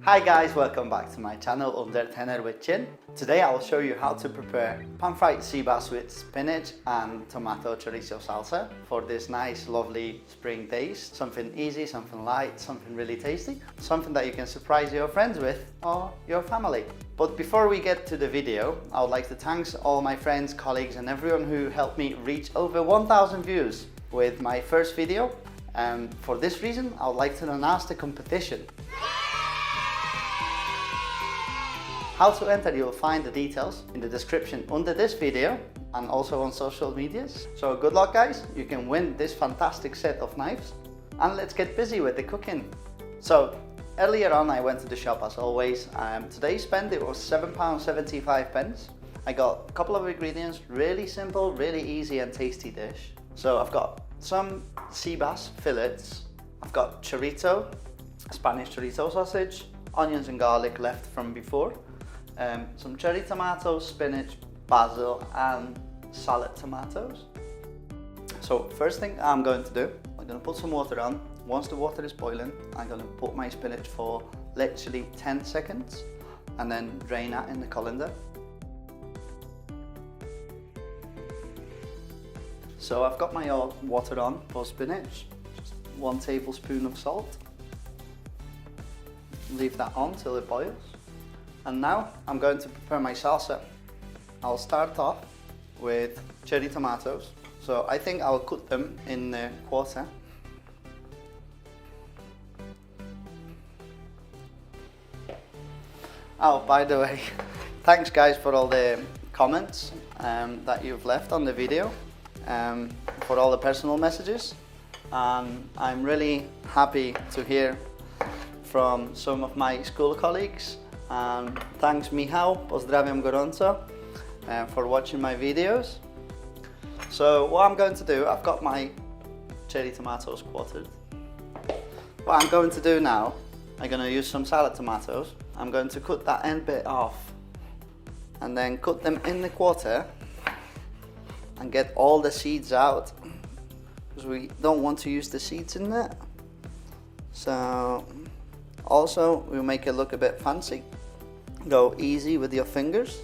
Hi guys, welcome back to my channel Under Tenor with Chin. Today I will show you how to prepare pan-fried sea bass with spinach and tomato chorizo salsa for this nice lovely spring days. Something easy, something light, something really tasty, something that you can surprise your friends with or your family. But before we get to the video, I would like to thank all my friends, colleagues and everyone who helped me reach over 1,000 views with my first video. For this reason, I would like to announce the competition. How to enter, you'll find the details in the description under this video and also on social medias. So good luck guys, you can win this fantastic set of knives and let's get busy with the cooking. So earlier on I went to the shop as always. Today's spend it was £7.75. I got a couple of ingredients, really simple, really easy and tasty dish. So I've got some sea bass fillets, I've got chorizo, Spanish chorizo sausage, onions and garlic left from before, some cherry tomatoes, spinach, basil and salad tomatoes. So first thing I'm going to do, I'm going to put some water on. Once the water is boiling, I'm going to put my spinach for literally 10 seconds and then drain that in the colander. So I've got my water on for spinach, just 1 tablespoon of salt. Leave that on till it boils. And now I'm going to prepare my salsa. I'll start off with cherry tomatoes. So I think I'll cut them in a quarter. Oh, by the way, thanks guys for all the comments that you've left on the video, for all the personal messages. I'm really happy to hear from some of my school colleagues. And thanks Michał, pozdrawiam gorąco, for watching my videos. So what I'm going to do, I've got my cherry tomatoes quartered. What I'm going to do now, I'm going to use some salad tomatoes. I'm going to cut that end bit off and then cut them in the quarter and get all the seeds out, because we don't want to use the seeds in there. So also we'll make it look a bit fancy. Go easy with your fingers.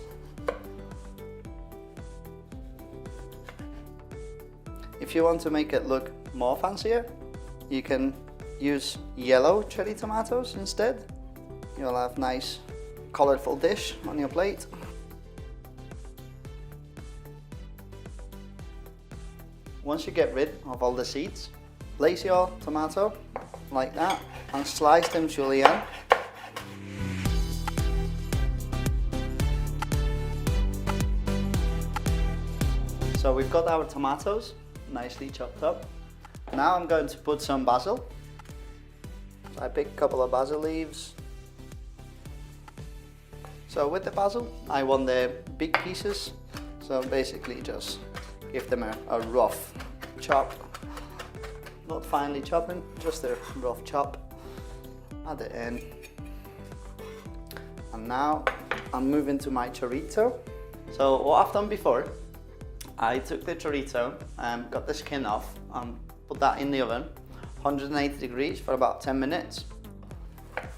If you want to make it look more fancier, you can use yellow cherry tomatoes instead. You'll have nice colorful dish on your plate. Once you get rid of all the seeds, place your tomato like that and slice them julienne. So we've got our tomatoes nicely chopped up. Now I'm going to put some basil. So I picked a couple of basil leaves. So with the basil, I want the big pieces. So basically just give them a rough chop. Not finely chopping, just a rough chop. Add it in. And now I'm moving to my chorizo. So what I've done before, I took the chorizo and got the skin off and put that in the oven, 180 degrees for about 10 minutes.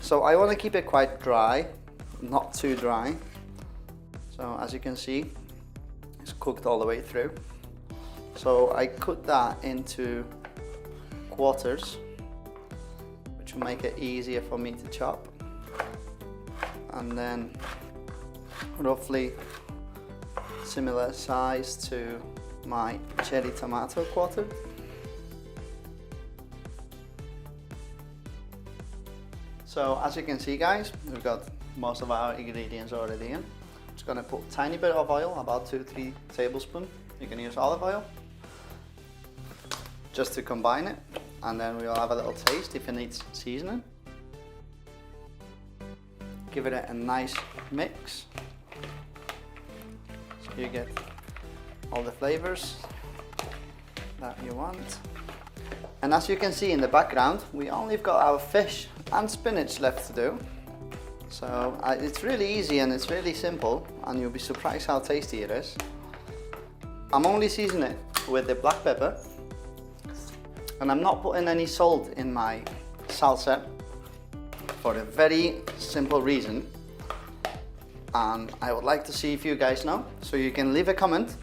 So I want to keep it quite dry, not too dry. So as you can see, it's cooked all the way through. So I cut that into quarters, which will make it easier for me to chop. And then roughly similar size to my cherry tomato quartered. So as you can see guys, we've got most of our ingredients already in. Just gonna put a tiny bit of oil, about 2-3 tablespoons. You can use olive oil, just to combine it. And then we'll have a little taste if it needs seasoning. Give it a nice mix. So you get all the flavors that you want. And as you can see in the background, we only got our fish and spinach left to do. So it's really easy and it's really simple, and you'll be surprised how tasty it is. I'm only seasoning it with the black pepper, and I'm not putting any salt in my salsa. for a very simple reason, and I would like to see if you guys know. So you can leave a comment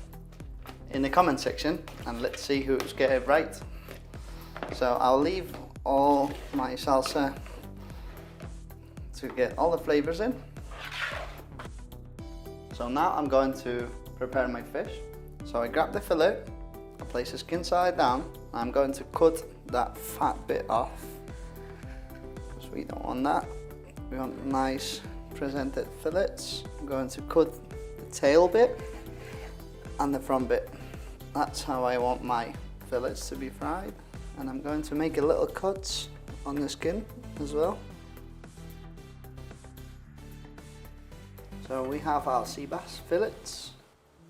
in the comment section and let's see who's get it right. So I'll leave all my salsa to get all the flavors in. So now I'm going to prepare my fish. So I grab the fillet, I place the skin side down. I'm going to cut that fat bit off, because we don't want that. We want nice presented fillets. I'm going to cut the tail bit and the front bit. That's how I want my fillets to be fried. And I'm going to make a little cuts on the skin as well. So we have our Seabass fillets.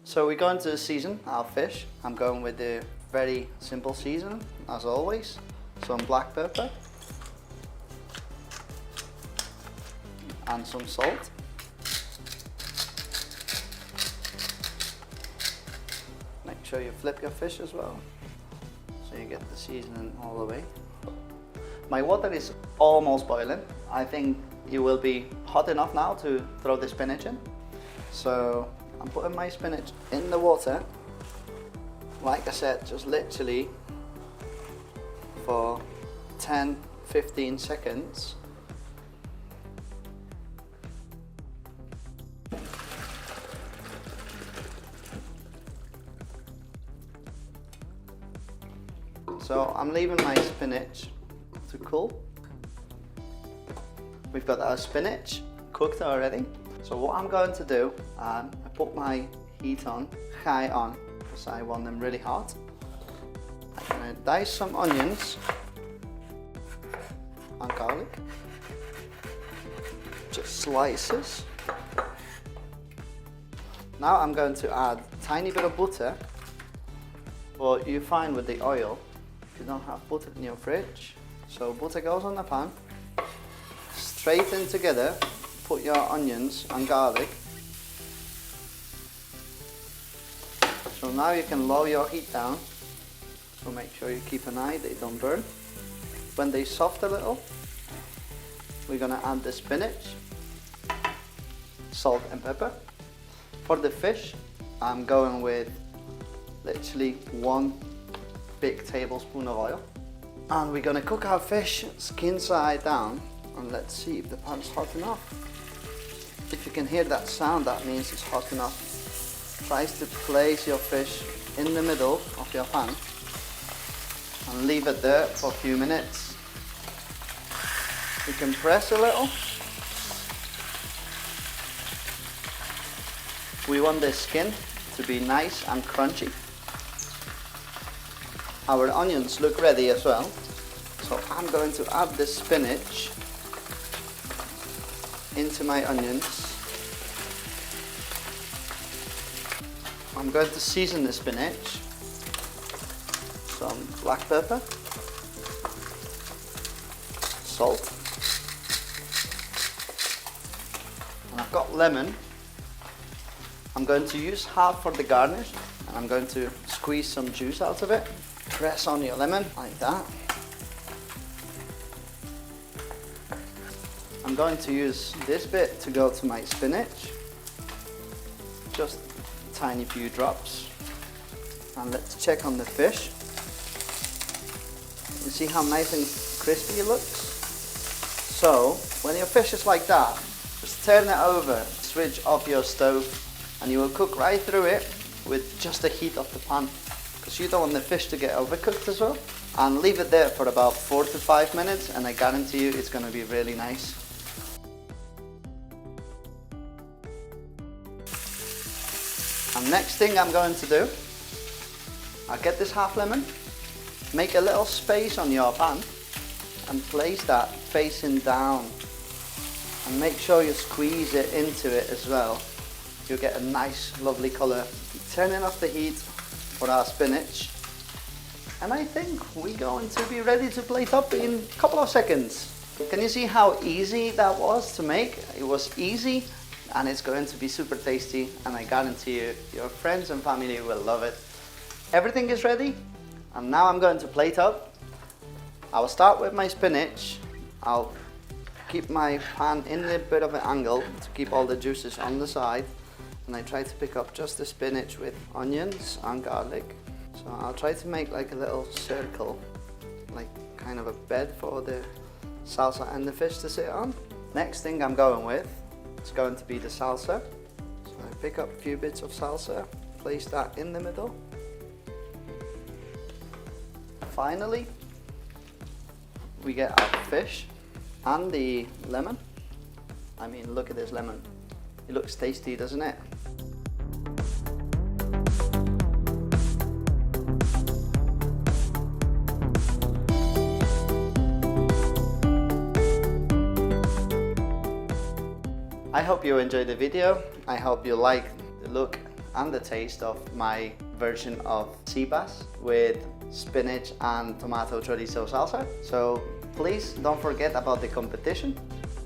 So we're going to season our fish. I'm going with the very simple season, as always. Some black pepper and some salt. Make sure you flip your fish as well, so you get the seasoning all the way. My water is almost boiling. I think it will be hot enough now to throw the spinach in. So I'm putting my spinach in the water. Like I said, just literally for 10-15 seconds. So I'm leaving my spinach to cool. We've got our spinach cooked already. So what I'm going to do, I put my heat on, high on, because I want them really hot. I'm going to dice some onions and garlic, just slices. Now I'm going to add a tiny bit of butter, but you find with the oil, if you don't have butter in your fridge. So butter goes on the pan, straighten together, put your onions and garlic. So now you can lower your heat down, so make sure you keep an eye they don't burn. When they soft a little, we're gonna add the spinach, salt and pepper. For the fish, I'm going with literally 1 big tablespoon of oil. And we're gonna cook our fish skin side down, and let's see if the pan's hot enough. If you can hear that sound, that means it's hot enough. Try to place your fish in the middle of your pan and leave it there for a few minutes. You can press a little. We want the skin to be nice and crunchy. Our onions look ready as well. So I'm going to add the spinach into my onions. I'm going to season the spinach. Some black pepper, salt, and I've got lemon. I'm going to use half for the garnish, and I'm going to squeeze some juice out of it. Press on your lemon like that. I'm going to use this bit to go to my spinach, just a tiny few drops. And let's check on the fish. You see how nice and crispy it looks? So when your fish is like that, just turn it over, switch off your stove, and you will cook right through it with just the heat of the pan, because you don't want the fish to get overcooked as well. And leave it there for about 4 to 5 minutes, and I guarantee you it's going to be really nice. And next thing I'm going to do, I'll get this half lemon, make a little space on your pan and place that facing down, and make sure you squeeze it into it as well. You'll get a nice lovely colour. Turning off the heat for our spinach, and I think we're going to be ready to plate up in a couple of seconds. Can you see how easy that was to make? It was easy, and it's going to be super tasty, and I guarantee you your friends and family will love it. Everything is ready, and now I'm going to plate up. I'll start with my spinach. I'll keep my pan in a bit of an angle to keep all the juices on the side, and I try to pick up just the spinach with onions and garlic. So I'll try to make like a little circle, like kind of a bed for the salsa and the fish to sit on. Next thing I'm going with is going to be the salsa. So I pick up a few bits of salsa, place that in the middle. Finally, we get our fish and the lemon. I mean, look at this lemon. It looks tasty, doesn't it? I hope you enjoyed the video. I hope you like the look and the taste of my version of Seabass with spinach and tomato chorizo salsa. So please don't forget about the competition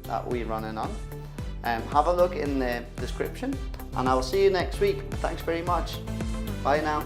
that we're running on. Have a look in the description, and I will see you next week. Thanks very much. Bye now.